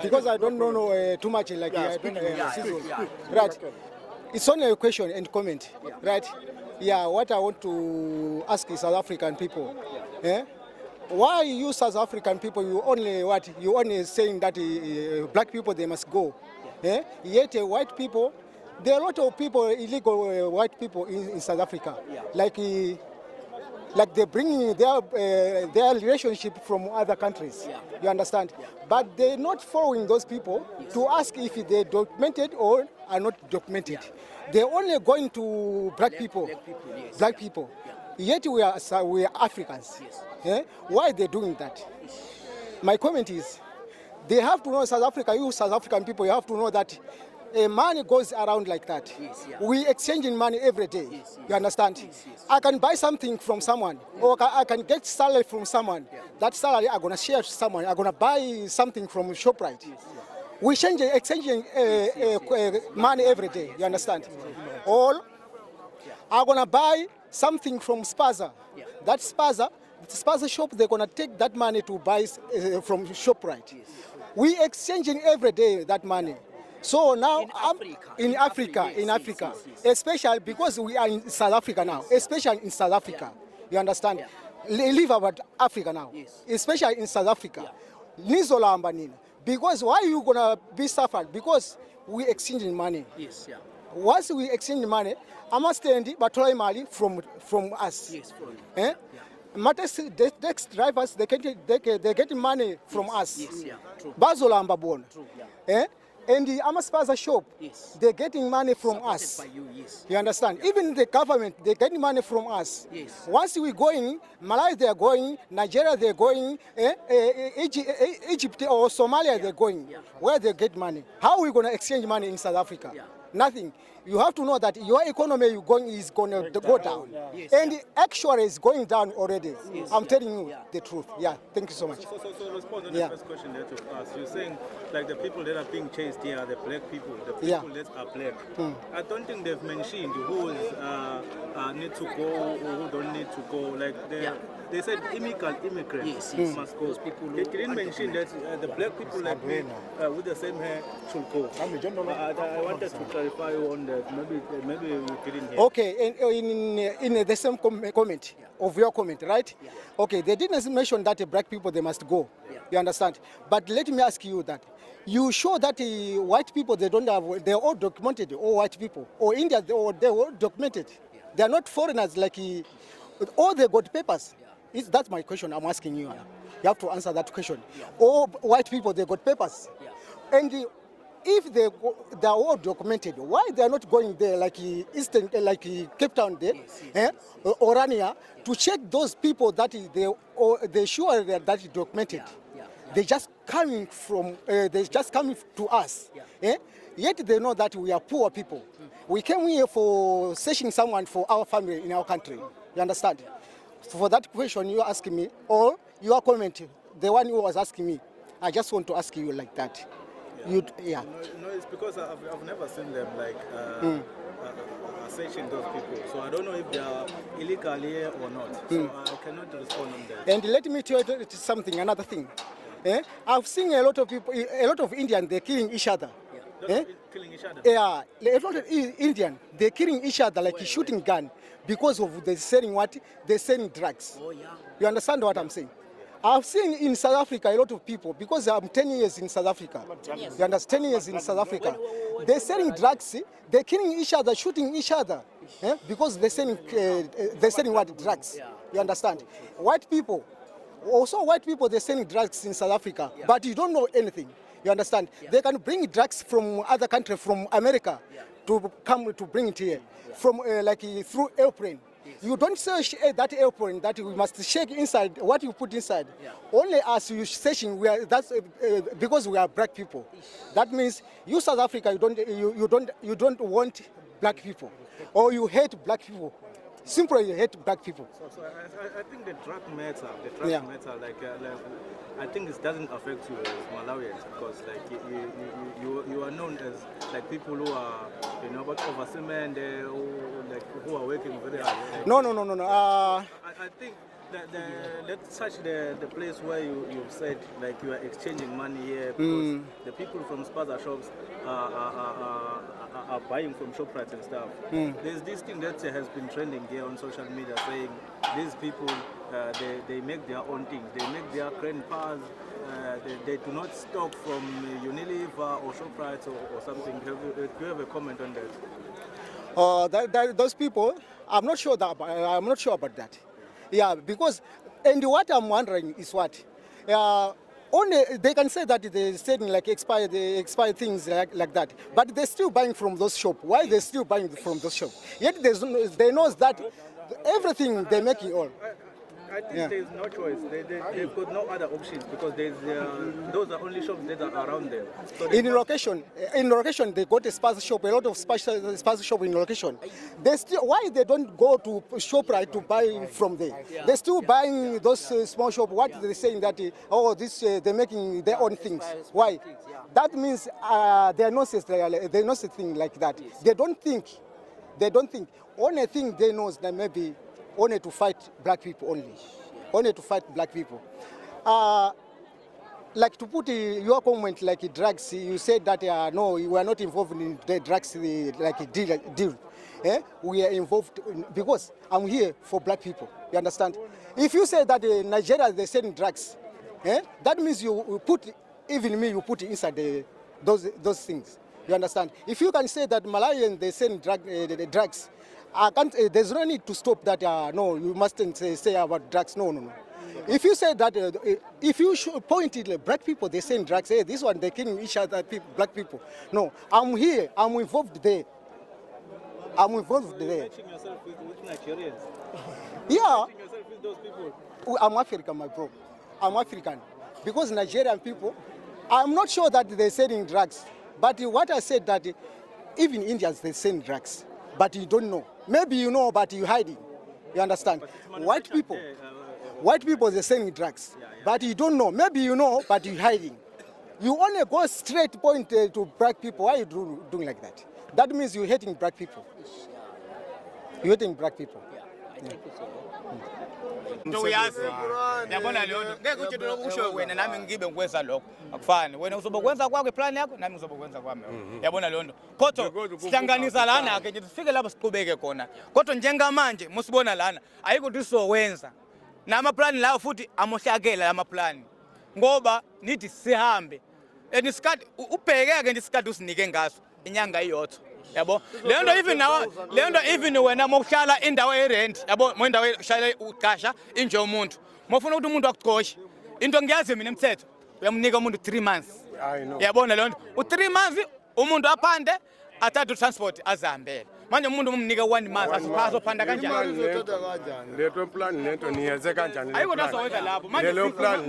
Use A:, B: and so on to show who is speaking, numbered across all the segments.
A: because I don't know too much like right. It's only a question and comment, right? Yeah, what I want to ask is South African people. Eh? Why you South African people, you only saying that black people they must go. Eh? Yet white people, there are a lot of people, illegal white people in South Africa. Like they bring their relationship from other countries. You understand? But they're not following those people to ask if they documented or are not documented. They're only going to black people. Black people. Yet we are Africans. Why are they doing that? My comment is, they have to know South Africa, you South African people, you have to know that money goes around like that. We exchanging money every day. You understand? I can buy something from someone, or I can get salary from someone. That salary I'm gonna share to someone. I'm gonna buy something from ShopRite. We exchanging money every day. You understand? Or I'm gonna buy something from Spaza. That Spaza shop, they're gonna take that money to buy from ShopRite. We exchanging every day that money. So now in Africa, especially because we are in South Africa now, especially in South Africa, you understand? Leave about Africa now, especially in South Africa. Nizolamba nina. Because why you gonna be suffered? Because we exchanging money. Once we exchange money, I must stand batolai mali from us. Taxi drivers, they get money from us. Bazolamba bon. And the Amaspaza shop, they're getting money from us. You understand? Even the government, they're getting money from us. Once we going, Malawi they're going, Nigeria they're going, Egypt or Somalia they're going. Where they get money? How are we going to exchange money in South Africa? Nothing. You have to know that your economy is going to go down. And actually it's going down already. I'm telling you the truth. Yeah, thank you so much.
B: So respond to the first question that you asked. You're saying like the people that are being chased here are the black people, the people that are black. I don't think they've mentioned who need to go or who don't need to go. Like they said immigrants must go. They didn't mention that the black people like me with the same hair should go. I wanted to clarify on that. Maybe you didn't hear.
A: Okay, in the same comment of your comment, right? Okay, they didn't mention that black people they must go. You understand? But let me ask you that. You show that white people they don't have, they're all documented, all white people, or India they're all documented. They are not foreigners like all they got papers. That's my question I'm asking you. You have to answer that question. All white people they got papers, and if they're all documented, why they are not going there like Eastern, like Cape Town there, Orania, to check those people that they sure that is documented? They just coming to us. Yet they know that we are poor people. We came here for searching someone for our family in our country. You understand? For that question you're asking me, or your comment, the one who was asking me, I just want to ask you like that.
B: No, it's because I've never seen them like searching those people. So I don't know if they are illegal here or not. So I cannot respond on that.
A: And let me tell you something, another thing. I've seen a lot of people, a lot of Indians, they're killing each other.
B: Killing each other?
A: Yeah, a lot of Indians, they're killing each other like a shooting gun because of they selling what? They're selling drugs. You understand what I'm saying? I've seen in South Africa a lot of people, because I'm 10 years in South Africa. You understand? 10 years in South Africa. They're selling drugs, they're killing each other, shooting each other, because they're selling what? Drugs. You understand? White people, they're selling drugs in South Africa, but you don't know anything. You understand? They can bring drugs from other countries, from America, to come to bring it here, from through airplane. You don't search that airplane that we must check inside what you put inside. Only as you searching, that's because we are black people. That means you South Africa, you don't want black people, or you hate black people. Simply you hate black people.
B: So I think the drug matter, like I think it doesn't affect you as Malawians, because like you are known as like people who are but overseas men, who are working very hard.
A: No.
B: I think Let's touch the place where you said like you are exchanging money here because the people from spaza shops are buying from ShopRite and stuff. There's this thing that has been trending here on social media saying these people they make their own things. They make their grandpas. They do not stock from Unilever or ShopRite or something. Do you have a comment on that?
A: Those people, I'm not sure about that. Yeah, because and what I'm wondering is what only they can say that they're selling like expired things like that, but they're still buying from those shops. Why they're still buying from those shops? Yet they know that everything they're making all.
B: I think there's no choice. They've got no other options because those are only shops that are around them. So
A: in location, they got a spaza shop, a lot of spaza shop in location. Why they don't go to ShopRite to buy from there? They're still buying those small shops. What they're saying that they're making their own things. Why? That means they're not a thing like that. They don't think. Only thing they know is that maybe only to fight black people only to fight black people. Like to put your comment like drugs, you said that no, we are not involved in the drugs like deal. We are involved because I'm here for black people. You understand? If you say that Nigeria they're selling drugs, that means you put even me you put inside those things. You understand? If you can say that Malawians they sell drugs. There's no need to stop that. No, you mustn't say about drugs. No. If you say that, if you point it like black people, they saying drugs. Hey, this one they killing each other, black people. No, I'm here. I'm involved there.
B: You're matching yourself with Nigerians.
A: Yeah.
B: Matching yourself with those people.
A: I'm African, my bro. I'm African because Nigerian people. I'm not sure that they're selling drugs, but what I said that even Indians they sell drugs. But you don't know. Maybe you know, but you're hiding. You understand? White people, they're selling drugs. But you don't know. Maybe you know, but you're hiding. You only go straight point to black people. Why are you doing like that? That means you're hating black people. You're hating black people.
C: Ndoyazi yabona leyo nto ngeke uthi usho wena nami ngibe ngikwenza lokho akufani wena uzobokwenza kwakho iplan yakho nami ngizobokwenza kwami yabona leyo nto kodwa sihlanganisa lana ke nje sifike lapho siqhubeke khona kodwa njengamanje musibona lana ayikho ukuthi sizokwenza nama plan lawo futhi amohlakela lama plan ngoba nithi sihambe enisikade ubhekeke nje isikade usinike ngaso inyanga iyodwa yabo lento even wena mokuhlala indawo erent yabo indawo eshala uqasha inje umuntu mofuna ukuthi umuntu akuqoshe into ngiyazi mina imithetho uyamnika umuntu 3 months yabona lento u3 months umuntu aphande athathe transport azihambele manje umuntu umnika 1 month asiphasa phanda kanjani
D: leto plan lento niyenze kanjani
C: ayiko nasowenza lapho manje
D: leto plan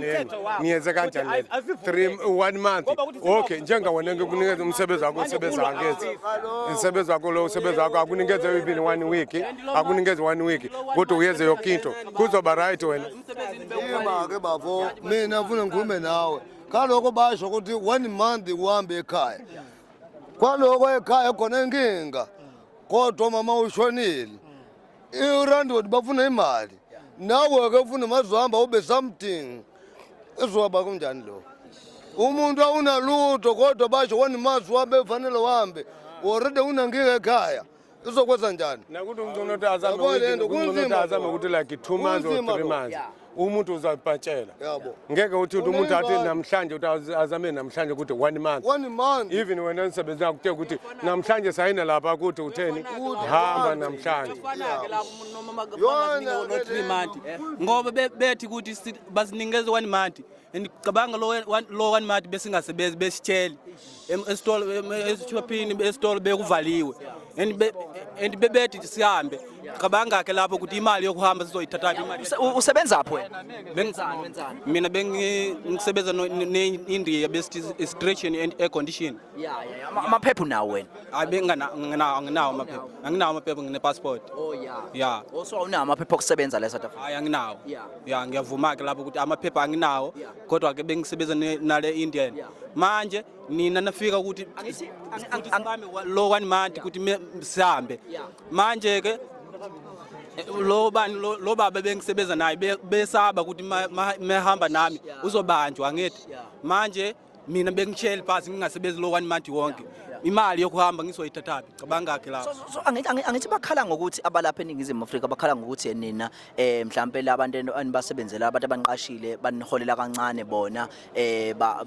D: niyenze kanjani 1 month okay njenga wena ngikunikeza umsebenzi wakho usebenza ngathi umsebenzi wakho lo usebenza wakho akunikeze even 1 week akunikeze 1 week kodwa uyenze yonke into kuzoba right wena
E: yema ke bafo mina ngifuna ngikhulume nawe kaloko basho ukuthi 1 month uhambe ekhaya kwaloko ekhaya khona inkinga kodwa mama ushonile irandi wodi bafuna imali nawe ke ufuna mazohamba ube something izoba kunjani lo umuntu awunalutho kodwa basho 1 month wabe fanele uhambe already unangike ekhaya izokwenza njani
D: nakuthi umuntu azame ukuthi like 2 months or 3 months umuntu uzabhatshela
E: yabo
D: ngeke uthi umuntu athi namhlanje uthi azame namhlanje ukuthi 1 month even wena nisebenza ukuthe ukuthi namhlanje sayina lapha ukuthi utheni hamba namhlanje
F: yona 3 month ngoba bethi ukuthi basinikeze 1 month ngicabanga lo 1 month besingasebenzi besitshele esitolo bekuvaliwe and bebethi sihambe cabanga ke lapho ukuthi imali yokuhamba sizoyithatha imali
G: usebenza apho wena wenzani
F: mina bengisebenza neIndia best extraction and air condition
G: amaphepha nawo wena
F: nginawo amaphepha anginawo amaphepha ngine passport yeah
G: also unawo amaphepha okusebenza la South Africa
F: hayi anginawo ngiyavuma ke lapho ukuthi amaphepha anginawo kodwa ke bengisebenza nale Indian manje nina nafika ukuthi lo 1 month ukuthi sihambe manje ke lo baba bengisebenza naye besaba ukuthi mehamba nami uzobanjwa angithi manje mina bengitshela phasi ngingasebenzi lo 1 month wonke imali yokuhamba ngizoyithathapi cabanga yakhe lapho
G: so angithi bakhala ngokuthi abalapha eNingizimu Afrika bakhala ngokuthi nina mhlambe labantu enibasebenzela abantu abanqashile baniholela kancane bona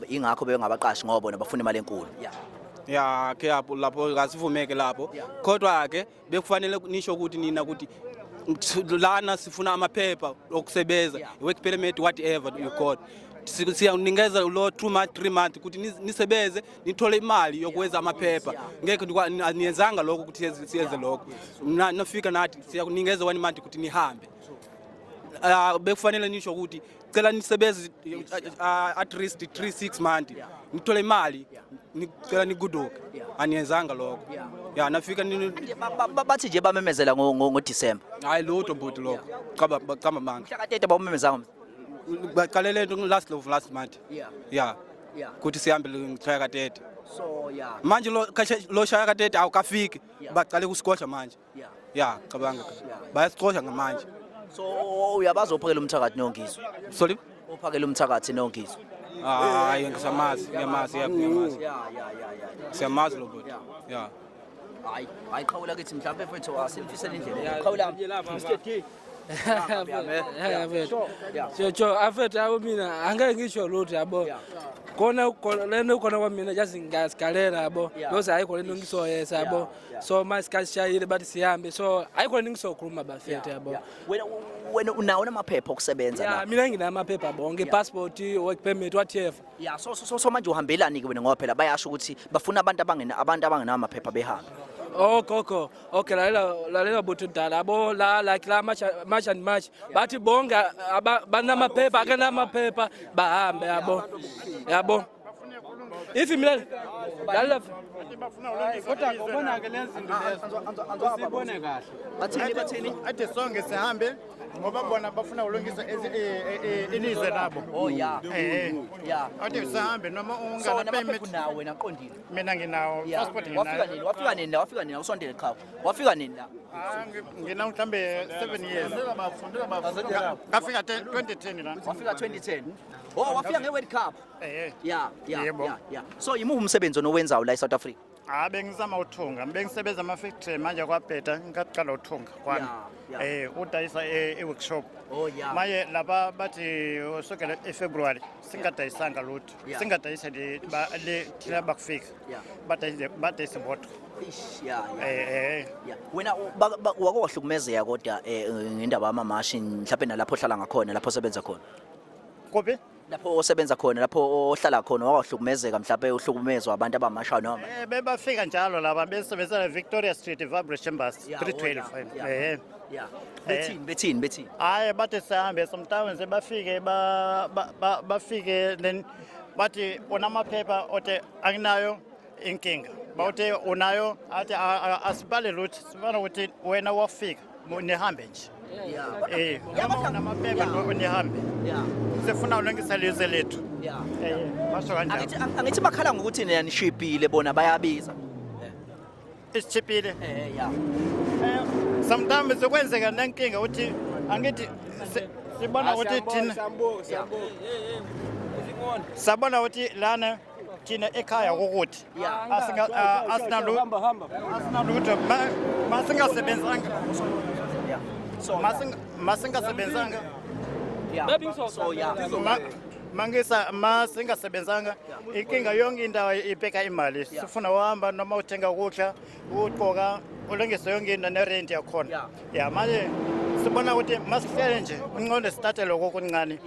G: ingakho bengabaqashi ngoba bona bafuna imali enkulu
F: ya ke lapho kasivumeke lapho kodwa ke bekufanele nisho ukuthi nina ukuthi lana sifuna amaphepha okusebenza work permit whatever you got siyanikeza lo 2 months 3 months ukuthi nisebenze nithole imali yokwenza amaphepha ngeke niyenzanga lokho ukuthi siyenze lokho nafika nathi siyakunikeza 1 month ukuthi nihambe bekufanele nisho ukuthi cela nisebenze at least 3-6 months nithole imali nicela niguduke aniyenzanga lokho ya nafika
G: bathi nje bamemezela ngo December
F: hayi lutho mbuti lokho qaba manga
G: mhla ka-30 bawumemezanga
F: baqalele last month yeah kuthi sihambe ngishaya ka-30
G: so
F: manje lo shaya ka-30 awukafiki baqale kusikosha manje ya cabanga bayasikosha ngamanje
G: so uyabaza uphakela umthakathi nongizwe
F: sorry
G: uphakela umthakathi nongizwe
F: hayi ngisamazi siyamazi lo bhuti ya
G: hayi qhawula kithi mhlawumbe mfethu asimfisela indlela qhawula Mr D
H: Cho afethu yabo mina angeke ngisho lutho yabo khona lento khona kwamina just ngasigalela yabo loze ayikho lento ngisoyesa yabo so masikashayile bathi sihambe so ayikho lento ngisokhuluma bafethu yabo
G: wena unawo namaphepha okusebenza la
H: mina nginamaphepha bonke passport work permit whatever
G: so manje uhambelani ke wena ngoba phela bayasho ukuthi bafuna abantu abangenama amaphepha behambe
H: okay lalela buthu ndala yabo like la march and march bathi bonga banamaphepha akanamaphepha bahambe yabo if mina lalela
B: bafuna kodwa ubona ke lezi zinto lezo sibone kahle
G: bathini
B: ade sonke sihambe ngoba bona bafuna ulungisa inizwe labo ade sihambe noma ungana payment
G: nawe wena qondile
B: mina nginawo passport nginayo
G: wafika nini usondele qhawe wafika nini la
B: ngina mhlambe 7 years ngafika 2010 la
G: wafika 2010 wafika nge-World Cup yeah so imuhu umsebenzi onowenzayo la eSouth Africa
B: bengizama uthunga bengisebenza ama-factory manje kwabheda ngaqala uthunga kwami udayisa e-workshop manje lapha bathi usukela eFebruary singadayisanga lutho singadayisa thina bakufika badayisa bodwa
G: wena wake wahlukumezeka kodwa ngendaba yamamashi mhlawumbe nalapho ohlala ngakhona lapho osebenza khona
B: kuphi
G: lapho osebenza khona lapho ohlala khona wahlukumezeka mhlawumbe uhlukumezwa abantu abamasha noma
B: bebafika njalo laba besebenzela Victoria Street Vibra Chambers 312
G: bethini
B: hayi bathi sihambe sometimes bafike then bathi unamaphepha othi anginayo inkinga bawuthi unayo athi asibale lutho sibona ukuthi wena wafika nihambe nje unamaphepha nihambe sifuna ulungisa lizwe lethu basho kanjalo
G: angithi bakhala ngokuthi nina nishipile bona bayabiza
B: isichipile sometimes sekwenzeka nenkinga uthi angithi sibona ukuthi thina sabona ukuthi lana thina ekhaya ukuthi asinalutho masingasebenzanga masingasebenzanga masingasebenzanga inkinga yonke indawo ibheka imali sifuna uhamba noma uthenga ukudla ugqoka ulungise yonke into nerent yakhona manje sibona ukuthi masihlele nje unqonde sithathe lokho okuncane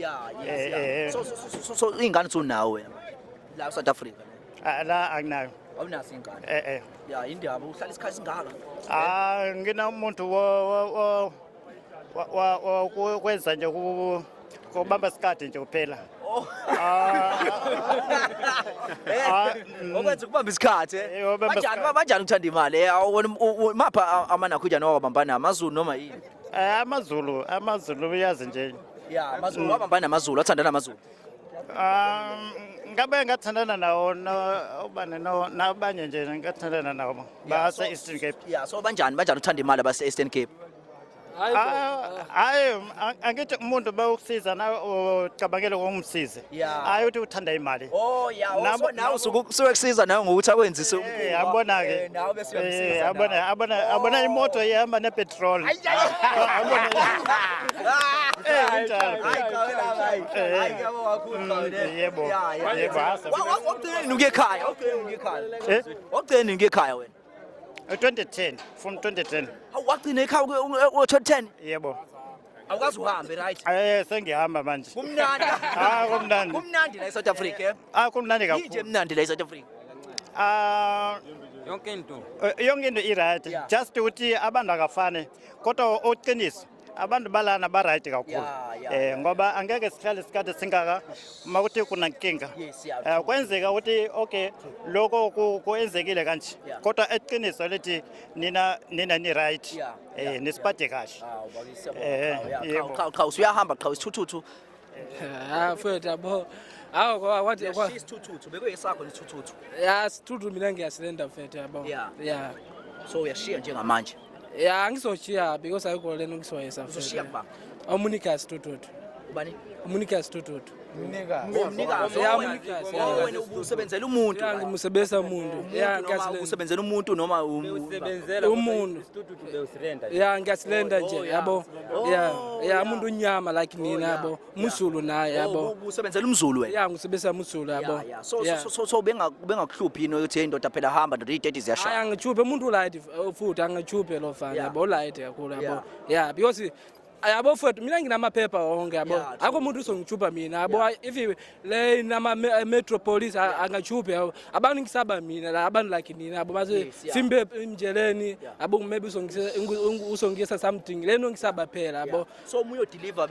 G: so ingane unawe la South Africa
B: la anginayo
G: awunaso ingane indaba uhlala isikhathi singaka
B: ngina umuntu kwenza nje kubamba isikhathi nje kuphela
G: okwenza kubamba isikhathi banjani uthanda imali mapha amanakhujana wabambana amazulu noma yini
B: amazulu uyazi nje
G: amazulu wabambana namazulu athandana amazulu
B: ngabe ngathandana nawo nabanye nje ngathandana nawo base Eastern Cape
G: so banjani uthanda imali base Eastern Cape
I: hayi angithi umuntu bawukusiza nawe ucabangele ngomsize hayi uthi uthanda imali
G: Oh yeah, nawe suke kusiza nawe ngokuthi akwenzise
I: yabona ke
G: nawe bese uyamsiza.
I: abona imoto ihamba nepetrol yebo
G: Waqhina ngekhaya, waqhina ngekhaya wena.
I: 2010 from 2010
G: Waqhina ekhaya ku-2010.
I: yebo
G: Awukazi uhambe right?
I: sengihamba manje
G: Kumnandi.
I: kumnandi
G: Kumnandi la eSouth Africa.
I: kumnandi
G: Ije
I: kakhulu
G: mnandi la eSouth Africa.
F: yonke into
I: yonke into i-right just ukuthi abantu akafane kodwa oqiniso abantu balana ba-right kakhulu ngoba angeke sihlale isikhathi singaka uma kuthi kunankinga kwenzeka ukuthi okay lokho kwenzekile kanje kodwa eqiniso lithi nina ni-right nisiphathe kahle
G: Qhawe uyahamba qhawe isithuthuthu.
H: Mfethu yabo. Hawu wathi
G: Isithuthuthu bekuyesakho nesithuthuthu.
H: sithuthu mina ngiyasilenda mfethu yabo. Yeah.
G: So uyashiya njengamanje.
H: Ngizochiya because ayikho lento ngisoyesa mfethu.
G: Uzoshiya kuba.
H: Umunika sithuthu.
G: Ubani?
H: Umunika sithuthu.
G: Umnikazi.
H: Umnikazi.
G: Wena ubusebenzela umuntu.
H: Ngimsebenzisa umuntu.
G: Noma usebenzela umuntu noma
H: umuntu. Ngiyasilenda nje yabo. Umuntu unyama like nina yabo. Umzulu naye yabo.
G: Usebenzela umzulu wena.
H: Ngisebenzisa umzulu yabo.
G: So bengakuhluphi yini ukuthi indoda phela hamba ndoda idate ziyashaya.
H: Angichuphe umuntu ulight futhi angichuphe lo fana yabo ulight kakhulu yabo. Because yabo futhi mina nginamaphepha onke yabo akho umuntu uzongichupa mina yabo if le nama metropolis angachuphe abantu ngisaba mina la abantu like nina yabo base simbe imjeleni yabo maybe usongisa something lento ngisaba phela yabo
G: so umuyo deliver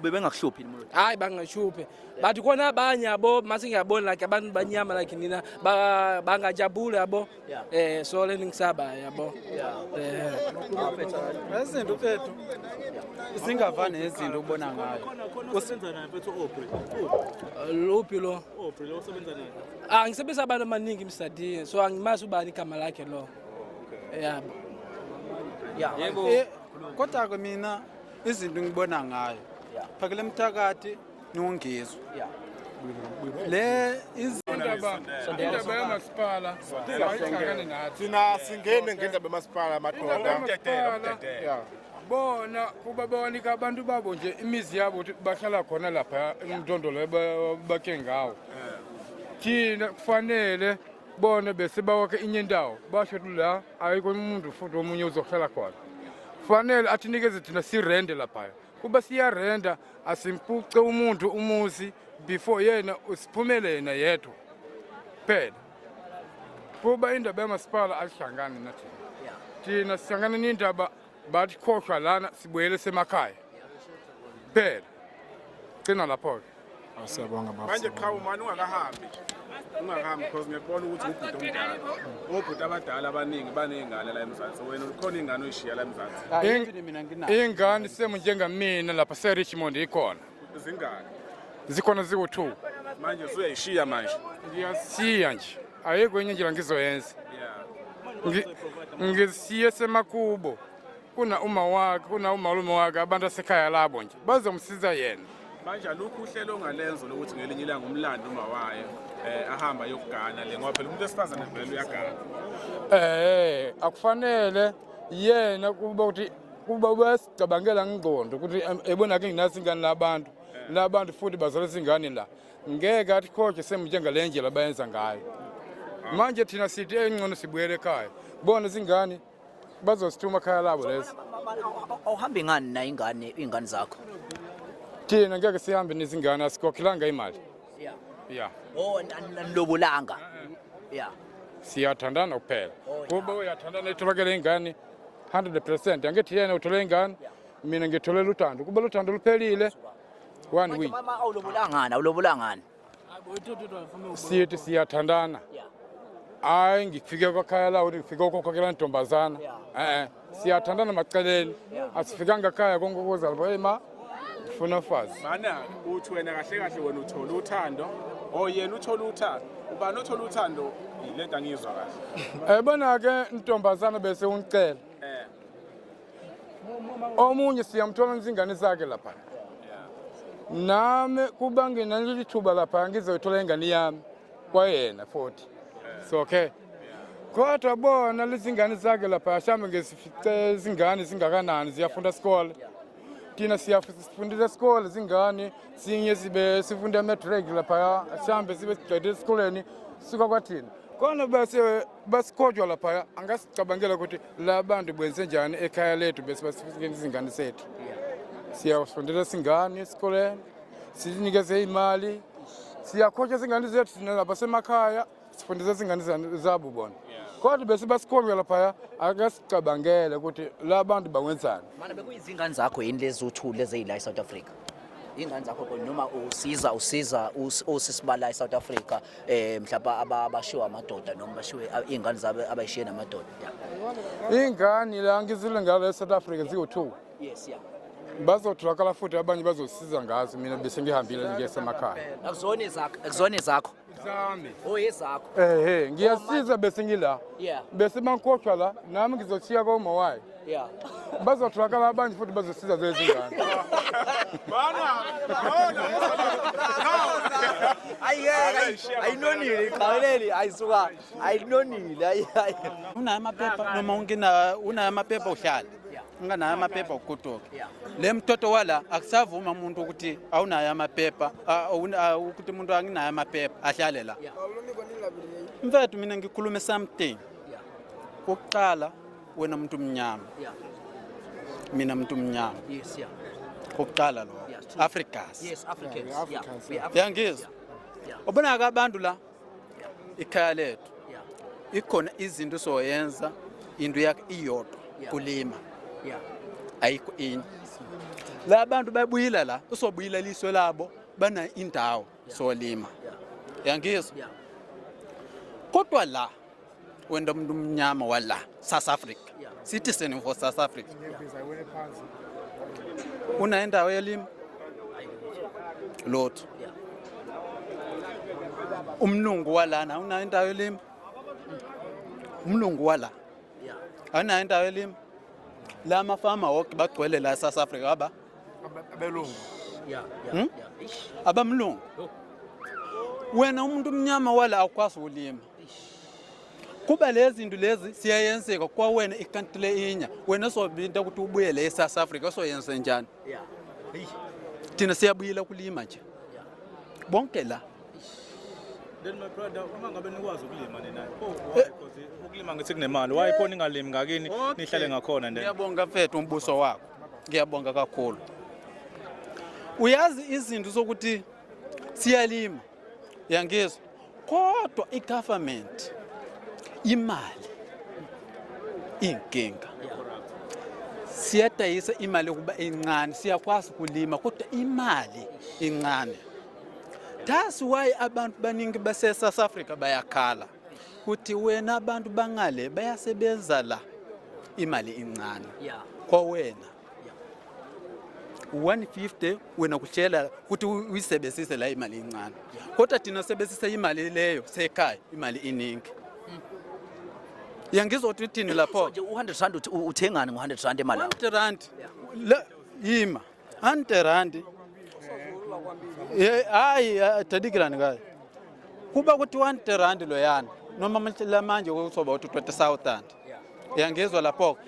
G: bebengakuhluphi umuntu
H: hayi bangachuphe bathi khona abanye yabo mase ngiyabona like abantu banyama like nina bangajabula yabo so lento ngisaba yabo
F: izinto mfethu singavani izinto ubona ngayo
B: usebenza naye mfethu
H: luphi lo
B: lo usebenza naye
H: ngisebenza abantu abaningi emsadini so angimazi ubani igama lakhe lo yabo
F: yebo kodwa ke mina izinto ngibona ngayo phakele mthakathi nongizwe le
D: indaba yamasipala ayihlangane nathi thina singene ngendaba yamasipala madoda bona kuba bawanika abantu babo nje imizi yabo ukuthi bahlala khona lapha emndondolo bakhe ngawo thina kufanele bona bese bawakhe inye indawo basho la ayikho umuntu futhi omunye uzohlala khona kufanele athinikeze thina sirende lapha kuba siyarenda asimpuce umuntu umuzi before yena usiphumele yena yedwa phela kuba indaba yamasipala ahlangane nathi thina sihlangane n'indaba bathi khohlwa lana sibuyele semakhaya phela cina lapho ke asiyabonga baba manje qhawu manje ungahambi because ngiyabona ukuthi ubhuti omdala obhuti abadala abaningi banezingane la eMzansi wena ukhona ingane oyishiya la eMzansi ingane semu njengamina lapha seRichmond ikhona izingane zikhona ziwu2 manje usuyayishiya manje ngiyasiya nje ayikho enye indlela ngizoyenza ngisiye semakubo kuna umalume wakhe abantu asekhaya labo nje bazomsiza yena manje alukho uhlelo ongalenza lokuthi ngelinye ilanga umlando uma waye ahamba yokugana le ngoba phela umuntu esifazane vele uyagana akufanele yena kuba basicabangela ngqondo ukuthi ebona ke nginazi ingane labantu futhi bazalisa ingane la ngeke athi khokhe semnjengale ndlela bayenza ngayo manje thina sithi engcono sibuyele ekhaya bona izingane bazosithuma ekhaya labo lezi
G: awuhambi ngani na ingane zakho
D: thina ngeke sihambe nezingane asikhokhilanga imali
G: nilobolanga
D: siyathandana kuphela kuba uyathandana etholakele ingane 100% angithi yena uthole ingane mina ngitholela uthando kuba uthando luphelile 1 week
G: awulobolangana
D: sithi siyathandana hayi ngifike kwakhaya la ukuthi ngifike ukukhokhela intombazana siyathandana maceleni asifikanga ekhaya konke ukuzalwa ema ufuna ufazi mana uthi wena kahle kahle wena uthola uthando yena uthola uthando ubani othola uthando yilento angizwa kahle bona ke intombazana bese unicela omunye siyamthola izingane zakhe lapha nami kuba nginalithuba lapha ngizoyithola ingane yami kwayena 40 so okay kodwa bona lezingane zakhe lapha ashambe ngesifice izingane zingakanani ziyafunda isikole thina siyafundisa isikole zingane sinye sibe sifunda matric lapha ashambe sibe siqede esikoleni suka kwathina kona bese basikhothwa lapha angasicabangela ukuthi labantu benze njani ekhaya lethu bese basifike izingane zethu siyafundisa singane esikoleni sinikeze imali siyakhotsha izingane zethu sinalapha semakhaya sifundisa izingane zabo bona kodwa bese basikhothwa lapha akasicabangele ukuthi labantu bawenzani
G: mana bekuyizingane zakho yini lezi uthule ezeyila eSouth Africa ingane zakho noma usiza usisibala eSouth Africa mhlawumbe abashiwa amadoda noma bashiwe ingane zabo abayishiye namadoda
D: ingane la ngizile ngalo eSouth Africa ziwu2
G: yes yeah
D: bazotholakala futhi abanye bazosiza ngazo mina bese ngihambile ngesemakhaya
G: akuzona zakho
D: zami
G: ezakho
D: ngiyasiza bese ngila
G: yeah
D: bese bankhohlwa la nami ngizothiya koma wayi
G: yeah
D: bazotholakala abanye futhi bazosiza lezi ngane
G: ayinonile iqhaweleli ayisuka ayinonile
F: unayo amaphepha noma unayo amaphepha uhlala unganayo amaphepha ukugodoka le mtoto wala akusavuma umuntu ukuthi awunayo amaphepha ukuthi umuntu anginayo amaphepha ahlale la mfethu mina ngikhuluma something kokuqala wena umuntu omnyama mina umuntu omnyama
G: yes yeah
F: kokuqala lo Africans
G: yes Africans yeah
F: yangizwa ubona abantu la ikhaya lethu ikhona izinto soyenza into yakhe iyodwa kulima
G: yeah
F: ayikho ini la bantu babuyila la usobuyila liso labo bana indawo solima yangizwa kodwa la wenda umuntu omnyama wala South Africa citizen for South Africa una indawo yelima lotho umlungu walana una indawo yelima umlungu wala ana indawo yelima la mafama wonke bagcwele la South Africa
D: abelungu
F: abamlungu wena umuntu omnyama wala akwazi ulima kuba lezi zinto lezi siyayenzeka kwa wena ikanti le inya wena sobinto ukuthi ubuye le South Africa soyenza njani thina siyabuyela kulima nje bonke la
B: then my brother uma ngabe nikwazi ukulima nina because ukulima ngithi kunemali why phone ingalimi ngakini nihlale ngakhona nje
F: ngiyabonga mfethu umbuso wakho ngiyabonga kakhulu uyazi izinto sokuthi siyalima yangizwa kodwa igovernment imali inkinga siyadayisa imali kuba encane siyakwazi kulima kodwa imali incane that's why abantu baningi base South Africa bayakhala kuthi wena abantu bangale bayasebenza la imali incane kwa wena 150 wena kuhlela ukuthi uyisebenzise la imali incane kodwa thina sebenzisa imali leyo sekhaya imali iningi yangizothi thini lapho
G: nje u100 rand uthengani ngo100 rand imali
F: 100 rand yima 100 rand hayi tadigrani ngayo kuba ukuthi 100 rand loyana noma manje kusoba ukuthi 20000 yangizwa lapho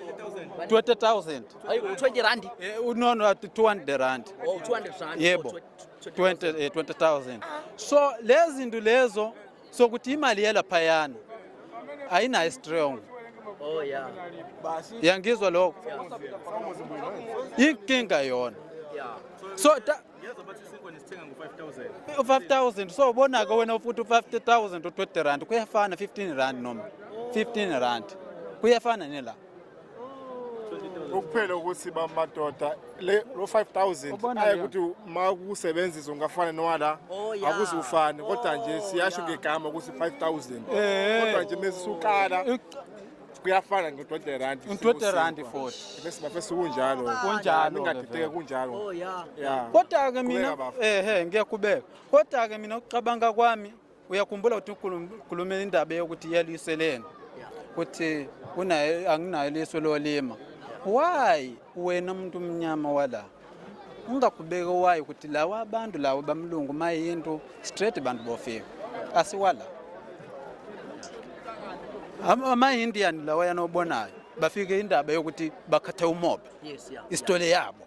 F: 20000
G: hayi 20 rand
F: no 200 rand
G: oh 200 rand
F: yebo 20000 so lezi zinto lezo sokuthi imali yela phayana ayina strong
G: oh yeah
F: yangizwa lokho inkinga yona so
B: ngo
F: 5000 so ubona ke wena ufuthi 50000 u20 rand kuyafana 15 rand noma 15 rand kuyafana nela
J: ukuphela ukuthi bamadoda lo 5000 ayi ukuthi makusebenzisa ungafana nowala akuzufana kodwa nje siyasho ngegama ukuthi 5000 kodwa nje mesisuqala kuyafana ngo20 rand
F: u20 rand 40
J: bese bafese kunjalo ningadideke kunjalo
G: oh yeah
F: kodwa ke mina ngiyakubeka kodwa ke mina ukucabanga kwami uyakhumbula ukuthi ukhuluma indaba yokuthi yaliselene ukuthi unayo anginayo liso lolima why wena umuntu mnyama wala ungaqhubeka why ukuthi lawa abantu lawo bamlungu mayinto straight bantu bofika asiwala ama-Indian lawa yanobonayo bafike indaba yokuthi bakhathe umoba isitole yabo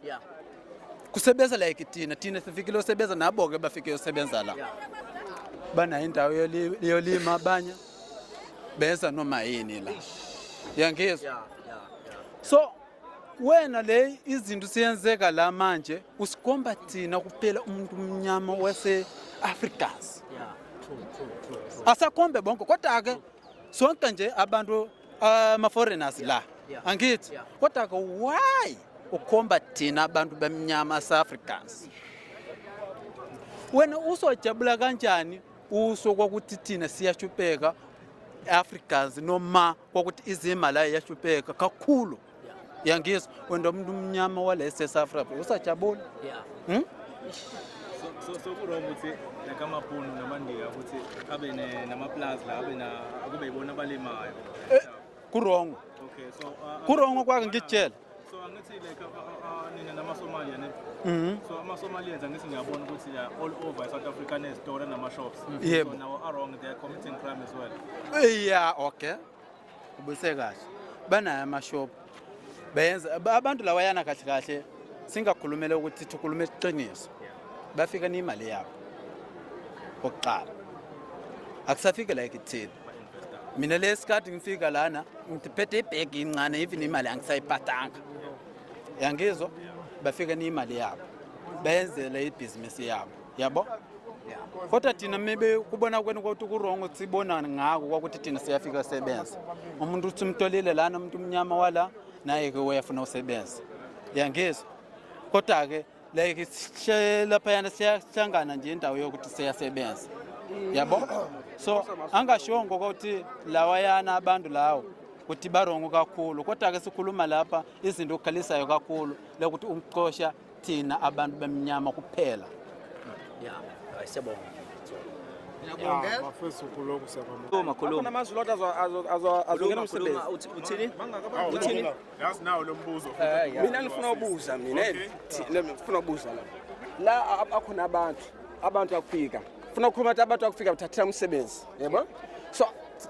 F: kusebenza like thina sifikile usebenza nabo ke bafike usebenza la banayo indawo yolima abanye benza noma yini la yangizwa so wena le izinto siyenzeka la manje usikomba thina kuphela umuntu mnyama wase Africans asakombe bonke kodwa ke sonke nje abantu ama foreigners la angithi kodwa ke why ukomba thina abantu bemnyama asa Africans wena usojabula kanjani usokwakuthi thina siyashupeka Africans noma ukuthi izima la yashupeka kakhulu yangizwa wena umuntu umnyama wale South Africa usajabula
B: so kurong ukuthi nakamapunu namandiya ukuthi abe nama plaza la kube yibona abalimayo
F: kurong
B: okay so
F: kurong kwake ngitshela
B: so angithi like nina nama-Somalia so ama-Somalians angithi ngiyabona ukuthi all over South Africa nezitolo nama-shops so now are wrong they are committing crime as well
F: yeah okay ubuse kahle banayo ama-shop benza abantu lawa yana kahle kahle singakhulumela ukuthi sikhulume iqiniso bafika nemali yabo oqala akusafika like ithini mina lesikhathi ngifika lana ngiphethe ibhegi incane even imali angisayiphathanga yangizwa bafika nemali yabo benzela ibhizinisi yabo yabo kodwa thina maybe kubona kwenu ukuthi kurong ukuthi sibona ngako ukuthi thina siyafika sebenza umuntu uthi umtolile lana umuntu umnyama wala naye ke uyafuna usebenza yangizwa kodwa ke like lapha yana siyahlangana nje indawo yokuthi siyasebenza yabo so angashongo ukuthi lawayana abantu lawo ukuthi barongo kakhulu kodwa ke sikhuluma lapha izinto okukhalisayo kakhulu lokuthi umqosha thina abantu bemnyama kuphela
G: ayisebonga
J: mafethu kuloko
G: khuluma
K: amazulu azongena umsebenzi
G: uthini
J: yazi nawo lo mbuzo
K: mina ngifuna ubuza ngifuna ubuza la akhona abantu akufika ufuna ukukhuluma ukuthi abantu akufika bathathela umsebenzi yebo so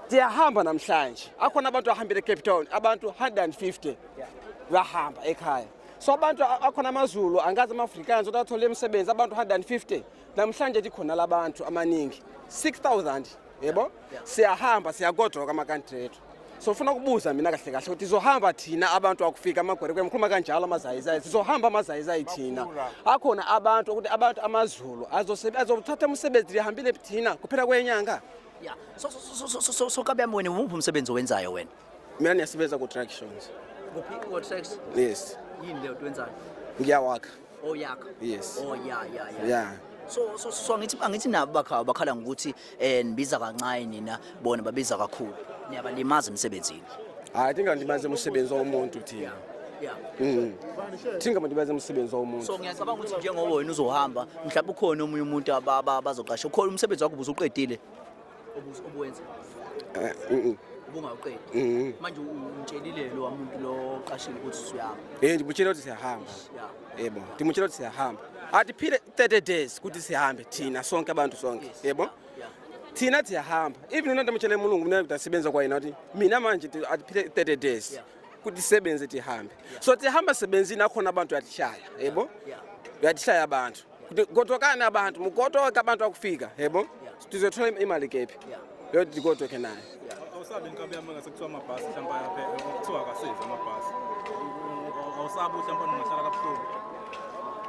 K: siyahamba namhlanje akhona abantu ahambile eCape Town abantu 150 bahamba ekhaya so abantu akhona amazulu angazi ama-Africans othathola umsebenzi abantu 150 namhlanje dikhona labantu amaningi 6000 yebo siyahamba siyagodoka ama-country ethu so ufuna ukubuza mina kahle kahle ukuthi izohamba thina abantu akufika amagwere kwemkhuluma kanjalo amazayizayi sizohamba amazayizayi thina akhona abantu ukuthi abantu amazulu azothatha umsebenzi lihambile thina kuphela kwenyanga
G: yeah so kabiyami wena umuphi umsebenzi owenzayo wena
K: mina niyasebenza ku-tractions
G: kuphi what
K: yes
G: yini leyo wenzayo
K: ngiyawakha
G: yakha
K: yes
G: yeah so angithi nabo bakhala ngokuthi nibiza kancane nina bona babiza kakhulu niyabalimaza emsebenzini
K: hayi tingandimaze umsebenzi womuntu thina thinga mandibaze umsebenzi womuntu
G: so ngiyacabanga ukuthi njengoba wena uzohamba mhlawumbe ukhona omunye umuntu abazoqasha ukhona umsebenzi wakho ubusuqedile obuwenza ubungawuqedi manje umtshelile lo muntu lo qashile ukuthi usuyahamba
K: ngibutshela ukuthi siyahamba yebo ngimutshela ukuthi siyahamba athi phile 30 days ukuthi sihambe thina sonke abantu sonke yebo thina siyahamba even unanta mtshele uMlungu mina kudasebenza kwa yena uthi mina manje athi phile 30 days ukuthi sisebenze sihambe so sihamba sebenzini akhona abantu yatishaya yebo yatishaya abantu kodwa abantu mugodoka abantu akufika yebo sizothola imali kephi yo digodoke nayo
B: awusabi inkabi yami ngasekuthiwa amabhasi mhlawumbe yaphe kuthiwa akasiza amabhasi awusabi mhlawumbe ungahlala kabuhlungu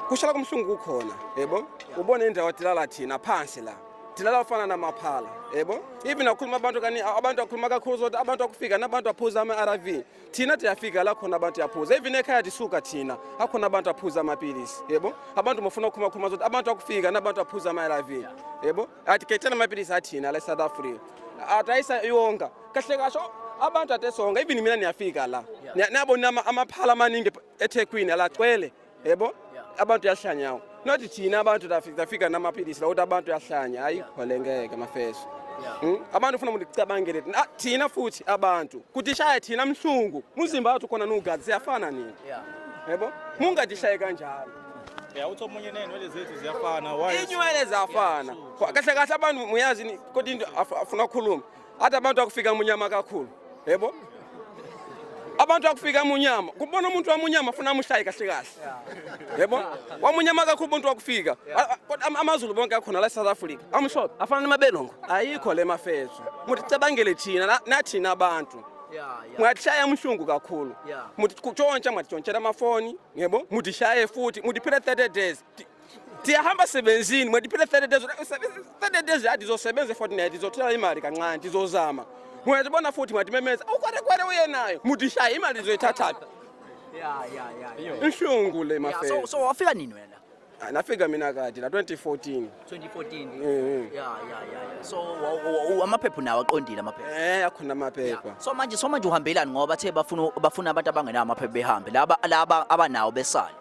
K: kushala kumhlungu kukhona yebo ubone indawo tilala thina phansi la tilala ufana namaphala yebo even akhuluma abantu akhuluma kakhulu ukuthi abantu akufika nabantu aphuza ama-RV thina tiyafika la khona abantu yaphuza even ekhaya tisuka thina akhona abantu aphuza amapilisi yebo abantu mufuna ukukhuluma ukuthi abantu akufika nabantu aphuza ama-RV yebo athi ketela amapilisi athina la South Africa atayisa yonga kahle kasho abantu atesonga even mina niyafika la niyabona amaphala amaningi eThekwini la cwele yebo abantu yahlanyawo not thina abantu dafika namapilisi la ukuthi abantu yahlanya ayikholengeke mafeso abantu ufuna ukuthi cabangele thina futhi abantu kuthi shaye thina mhlungu umzimba wathu khona nugazi siyafana nini yebo mungadishaye kanjalo
B: uthi omunye nenwele zethu ziyafana why
K: inywele ziyafana kahle kahle abantu muyazi kodwa into afuna ukukhuluma athi abantu akufika munyama kakhulu yebo abantu akufika munyama kubona umuntu wamunyama afuna amshaye kahle kahle yebo wamunyama kakhulu umuntu wakufika amazulu bonke akhona la South Africa amshot afana nemabelongo ayikho le mafethu muthi cabangele thina nathina abantu mwatshaya umhlungu kakhulu muthi kutshontsha mwatshontsha amafoni yebo muthi shaye futhi muthi phela 30 days tiyahamba sebenzini muthi phela 30 days yadi zosebenza fortnight izothola imali kancane izozama mwazibona futhi mwathi memeza ukware uye nayo muthi shaye imali izoyithatha inhlungu le mafethu
G: so wafika nini wena
K: nafika mina kade la 2014
G: so amaphepha nawo aqondile amaphepha
K: akhona amaphepha
G: so manje uhambelani ngoba bathe bafuna abantu abangenawo amaphepha behambe laba abanawo besala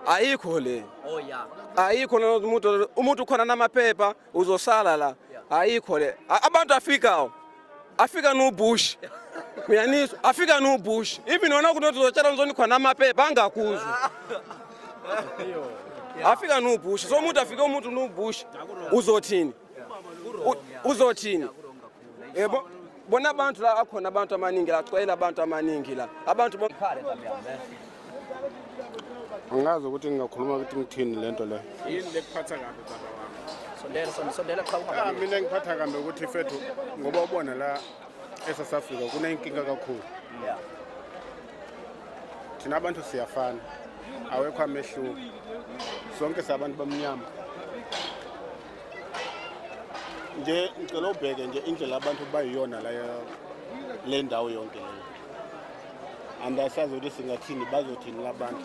K: ayikho le ayikho umuntu khona namaphepha uzosala la ayikho le abantu afika no bush uyaniswa afika no bush even wona kunothi uzotshela uzoni khona amaphepha angakuzwa afika no bush so umuntu afika umuntu no bush uzothini yebo bona abantu la akhona abantu amaningi la cwela abantu amaningi la abantu
D: angazi ukuthi ngingakhuluma ukuthi ngithini lento le
J: yini lekuphatha kabi baba wami
G: sondela cha ungaba
J: mina ngiphatha kambe ukuthi fethu ngoba ubona la eSouth Africa kunenkinga kakhulu thina abantu siyafana awekho amehluko sonke sabantu bamnyama nje ngicela ubheke nje indlela abantu bayiyona la le ndawo yonke leyo andasazi ukuthi singathini bazothini labantu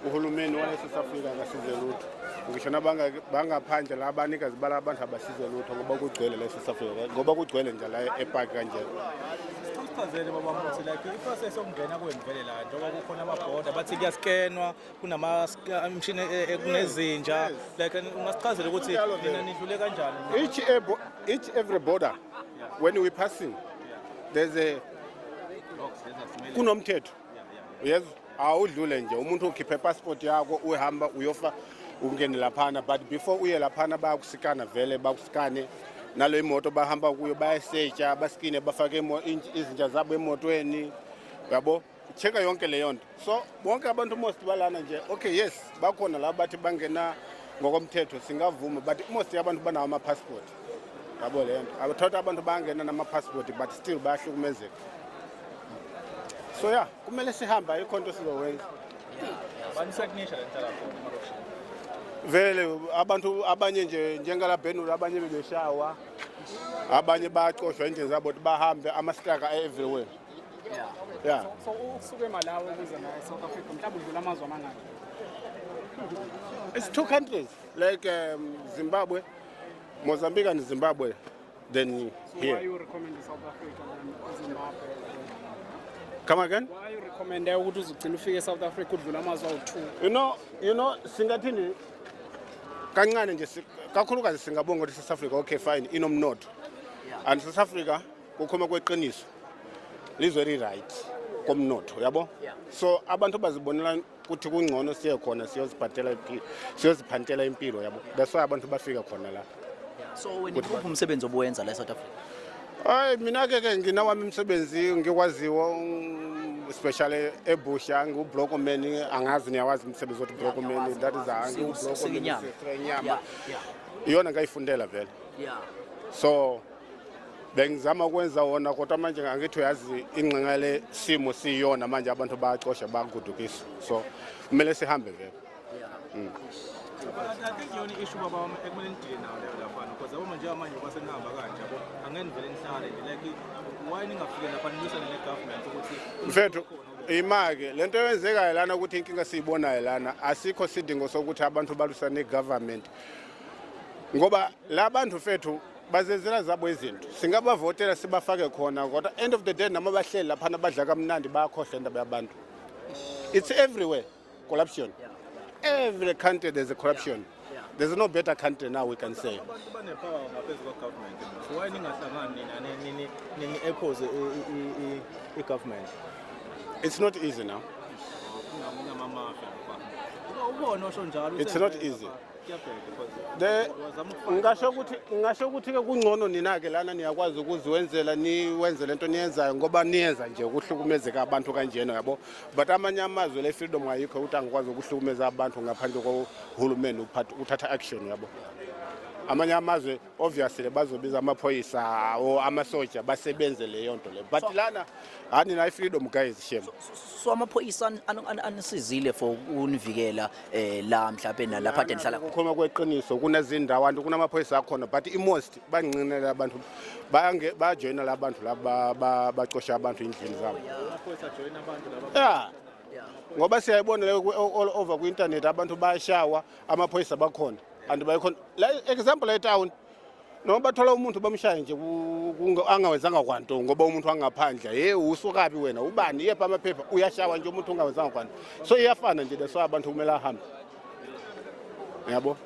J: uhulumeni waseSouth Africa ngasize lutho ngisho nabangaphandle la abanikazi balabantu abasize lutho ngoba kugcwele la eSouth Africa ngoba kugcwele nje la epark kanje
B: Sichazele baba Muthi like iprocess yokungena kwemvele la njengoba kukhona amabhoda bathi kuyaskenwa kunama imshini kunezinja like ungasichazela ukuthi nina nidlule kanjani
J: each every border when we passing there's a kunomthetho yes awudlule nje umuntu ukhiphe passport yakho uhamba uyofa ungene laphana but before uye laphana bayakusikana vele bakusikane nalo imoto bahamba kuyo bayasearcha baskine bafake izinja zabo emotweni yabo cheka yonke leyo nto so bonke abantu most balana nje okay yes bakhona la bathi bangena ngokomthetho singavuma but most yabantu banawo ama passport yabo le nto abathotha abantu bangena nama passport but still bayahlukumezeka so yeah kumele sihamba ayikho into sizowenza
B: banisakunisha lentala
J: vele abantu abanye nje njengala Benulu abanye bebeshawa abanye bayacoshwa endlini zabo ukuthi bahambe ama-strike everywhere
L: so usuke Malawi ukuze na South Africa mhlawumbe udlula amazwe amangaki
J: it's two countries like Zimbabwe Mozambique and Zimbabwe then
L: so
J: here
L: why you recommend South Africa and Zimbabwe
J: come again
L: why you recommend ukuthi uzugcina ufike South Africa udlula amazwe awu2
J: you know singathini kancane nje kakhulukazi singabonga ukuthi South Africa okay fine inomnotho and South Africa kukhoma kweqiniso lizwe ri right komnotho yabo so abantu bazibonela ukuthi kungcono siye khona siyoziphantela impilo yabo that's why abantu bafika khona la
G: so wena kuphi umsebenzi obuwenza la eSouth Africa
J: hayi mina ke nginawami umsebenzi ngikwaziwo especially ebusha ngublockman angazi niyawazi umsebenzi othi blockman that is angublockman iyona ngayifundela vele so bengizama ukwenza wona kodwa manje ngithi uyazi ingqengele simo siyona manje abantu bayacosha bagudukisa so kumele sihambe vele
B: I think yona issue baba ekumele ndile nawo lapha because abo manje amanye kwasenihamba kanje yabo angeni vele nihlale like why ningafike lapha nilisane negovernment ukuthi
J: mfethu imake lento yenzekayo lana ukuthi inkinga siyibonayo lana asikho sidingo sokuthi abantu balusane negovernment ngoba labantu fethu bazenzela zabo izinto singabavotela sibafake khona kodwa end of the day nama bahleli lapha abadla kamnandi bayakhohle indaba yabantu it's everywhere corruption every country there's a corruption
M: There's no better country now we can say.
B: Banepower ngaphezu kwa-government. So why ningahlangani nina ni-oppose i-government?
M: It's not easy now. It's not easy. Ngasho ukuthi ke kungcono nina ke lana niyakwazi ukuziwenzela niwenze lento niyenzayo ngoba niyenza nje ukuhlukumezeka abantu kanjena yabo, but amanye amazwe le freedom ayikho ukuthi angikwazi ukuhlukumeza abantu ngaphandle kohulumeni uthatha action yabo. Amanye amazwe obviously bazobiza amaphoyisa or amasoja basebenze leyo nto le, but lana hani na freedom guys shame.
G: So amaphoyisa anisizile for univikela la mhlawumbe nalapha enhlala
M: kukhoma kweqiniso kunezindawo abantu kunamaphoyisa akhona, but most bancinela abantu bajoyina labantu laba bacosha abantu endlini zabo.
B: Amaphoyisa join abantu laba.
M: Yeah. Ngoba siyayibona all over ku internet abantu bayashawa amaphoyisa bakhona and bayikhona la example la town noma bathola umuntu bamshaya nje angawenzanga kwanto ngoba umuntu angaphandle usukapi wena ubani yepha amaphepha uyashawa nje umuntu ungawenzanga kwanto, so iyafana nje leso abantu kumele ahambe yabo.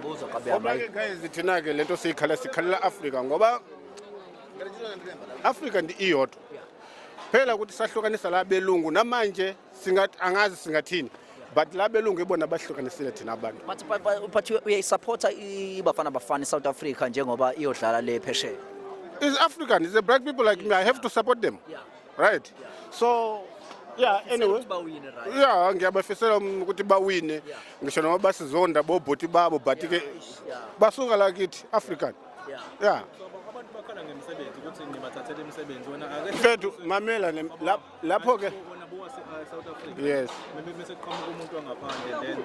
G: Buza kabiyama
M: guys thina ke lento sikhalela Africa ngoba Africa ndi iyodwa phela ukuthi sahlukanisa la belungu namanje singathi angazi singathini, but la belungu ibona bahlukanisile thina abantu.
G: But uyayisupport iBafana Bafana South Africa njengoba iyodlala le phesheya?
M: Is African, is a black people like me, I have to support them. Yeah. Right? Yeah. So yeah, anyway. Yeah, ngiyabafisela ukuthi bawine. Ngisho noma basizonda bobhoti babo but ke basuka la kithi African. Yeah.
B: Abantu bakhala ngemisebenzi ukuthi nibathathele imisebenzi wona ake.
M: Mfethu mamela lapho ke
B: South Africa.
M: Yes.
B: Bese kuqhamuka umuntu wangaphandle then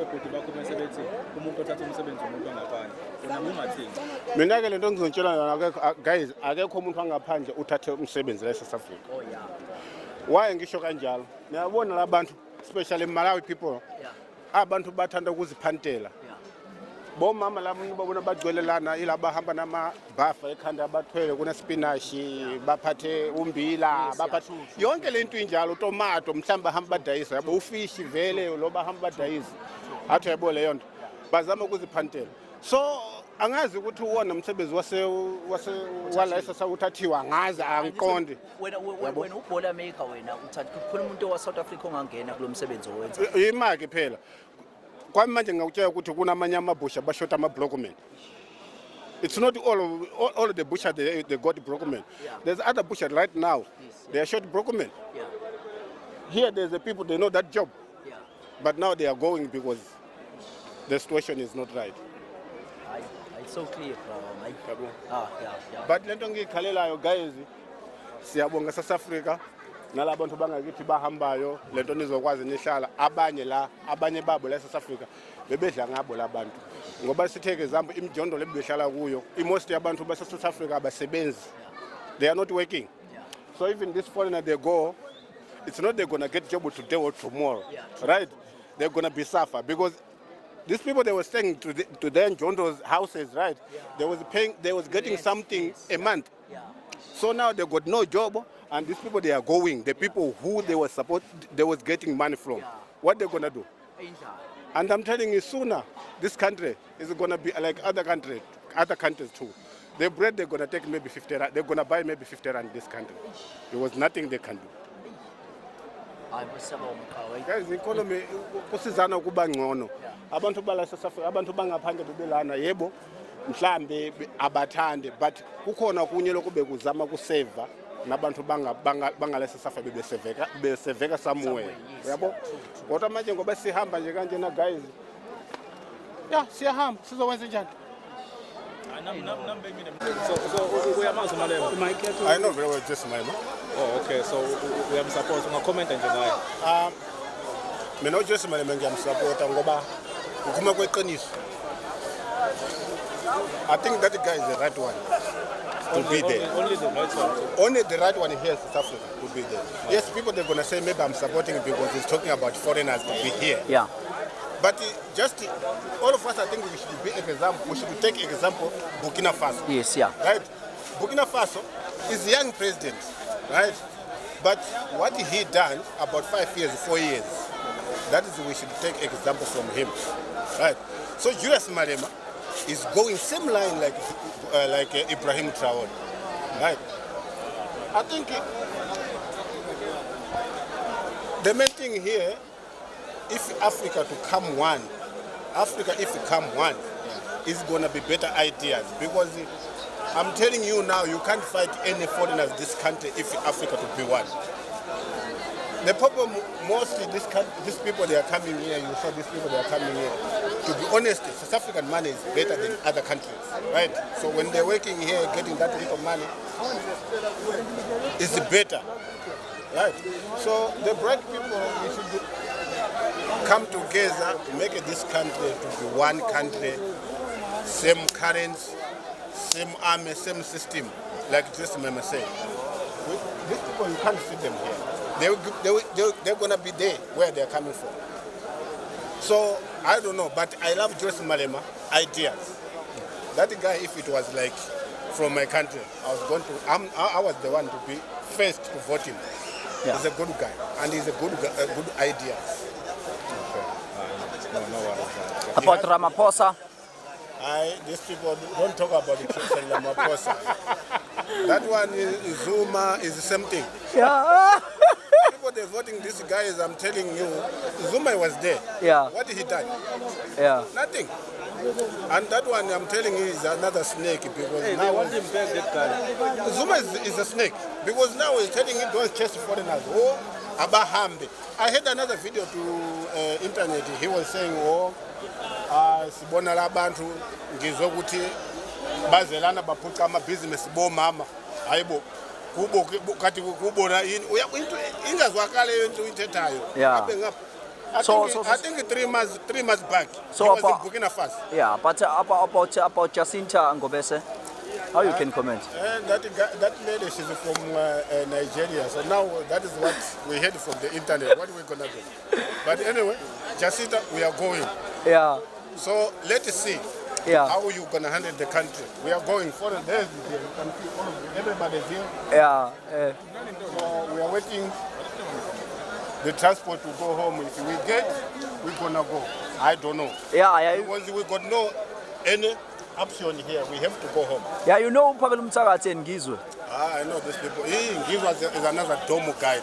B: obhodi bakho besebenzi umuntu othatha umsebenzi umuntu wangaphandle. Wona ungathini?
M: Mina ke lento ngizotshela yona guys, akekho umuntu wangaphandle uthathe umsebenzi la eSouth Africa.
G: Oh yeah.
M: Why ngisho kanjalo? Niyabona labantu especially Malawi people. Yeah. Abantu bathanda ukuziphantela. Bomama labo babona bagcwele lana ilaba hamba namabhafa ekhanda abathwele kuna spinach baphathe umbila baphathe yonke lento injalo tomato mhlamba hamba badayisa yabo ufish vele lo bahamba badayisa athi yabo leyo nto bazama ukuziphantela. So angazi ukuthi uwona umsebenzi wala esasawuthathiwa ngazi angiqondi.
G: Wena ubhola maker wena uthatha kukhona umuntu wa South Africa ongangena kulo msebenzi owenza.
M: Imaki phela. Kwami manje ngakutshela ukuthi kunamanye amabusha bashota ama-blockmen. It's not all of the butcher they got blockmen. Yeah. There's other butcher right now. Yes. They are short blockmen. Yeah. Here there's the people they know that job. Yeah. But now they are going because the situation is not right.
G: It's so clear from yeah.
M: But lento ngikhalelayo guys siyabonga South Africa nalabantu bangakithi bahambayo lento nizokwazi nihlala abanye babo la South Africa bebedla ngabo labantu ngoba sitheke example imjondo lebehlala kuyo most yabantu ba South Africa abasebenzi, they are not working. So even this foreigner they go, it's not they're gonna get job today or tomorrow, right? They're gonna be suffer because these people they were staying to their Njondo's houses, right? They was getting something a month. So now they got no job, and these people they are going. The people who they were they was getting money from. What they're gonna do? And I'm telling you, sooner this country is gonna be like other countries too. The bread they're gonna take maybe 50 rand. They're gonna buy maybe 50 rand in this country. There was nothing they can do. Guys, economy kusizana kuba ngcono. Abantu bala South Africa, abantu bangaphandle bebelana yebo mhlambe abathande, but kukhona kunye lokube kuzama kuseva nabantu bangale South Africa beseveka somewhere. Yabo? Kodwa manje ngoba sihamba nje kanje na guys. Yeah, siyahamba sizokwenza njani? I know very well just my.
B: Oh, okay. So we am support comment nje naye.
M: Mina just my ngiyamsupport ngoba ukukhuma kweqiniso. I think that guy is the right one to be there.
B: Only the right one.
M: Only the right one here in South Africa to be there. Yes, people they're gonna say maybe I'm supporting it because he's talking about foreigners to be here.
G: Yeah.
M: But just all of us, I think we should be example. We should take example Burkina Faso.
G: Yes, yeah.
M: Right. Burkina Faso is a young president, right? But what he done about 5 years, 4 years, that is we should take example from him. right? So Julius Malema is going same line like Ibrahim Traore, right? I think the main thing here, if Africa to come one, is gonna be better ideas, because I'm telling you now, you can't fight any foreigners this country if Africa to be one. The problem mostly these people they are coming here, you saw these people they are coming here. To be honest, South African money is better than other countries, right? So when they're working here, getting that little money, it's better, right? So the black people, we should come together, make this country to be one country, same currency, same army, same system, like just Mema said. These people, you can't see them here. They're going to be there where they're coming from. So, I don't know, but I love Julius Malema ideas. That guy, if it was like from my country, I was the one to be first to vote him. Yeah. He's a good guy, and he's a good idea.
G: About Ramaphosa?
M: These people don't talk about the Ramaphosa. That one is Zuma is the same thing.
G: Yeah.
M: People they're voting these guys, I'm telling you, Zuma was there.
G: Yeah.
M: What did he done?
G: Yeah.
M: Nothing. And that one I'm telling you is another snake, because now
B: want him back, that guy.
M: Zuma is a snake, because now he's telling him don't chase foreigners. Oh, Abahambe. I heard another video to internet. He was saying, sibona labantu ngizokuthi bazelana baphuca amabhizinisi bomama hayibo kubo kathi kubona yini ingazwakale into ithethayo abe ngapha. I think 3 months back.
G: So
M: he was in Burkina Faso.
G: Yeah, but about Jacinta Ngobese, how you can comment?
M: That lady, she's from Nigeria. So now that is what we heard from the internet. What are we gonna do? But anyway, Jacinta, we are going.
G: Yeah.
M: So let's see.
G: Yeah.
M: How you gonna handle the country? We are going for the days here. You can see all of you. Everybody's here.
G: Yeah.
M: So we are waiting the transport to go home. If we get, we're gonna go. I don't know.
G: Yeah.
M: Because we got no any option here. We have to go home.
G: Yeah, you know Pavel Mtsakatsi and Ngizwe.
M: I know these people. Ngizwe is another Domo guy.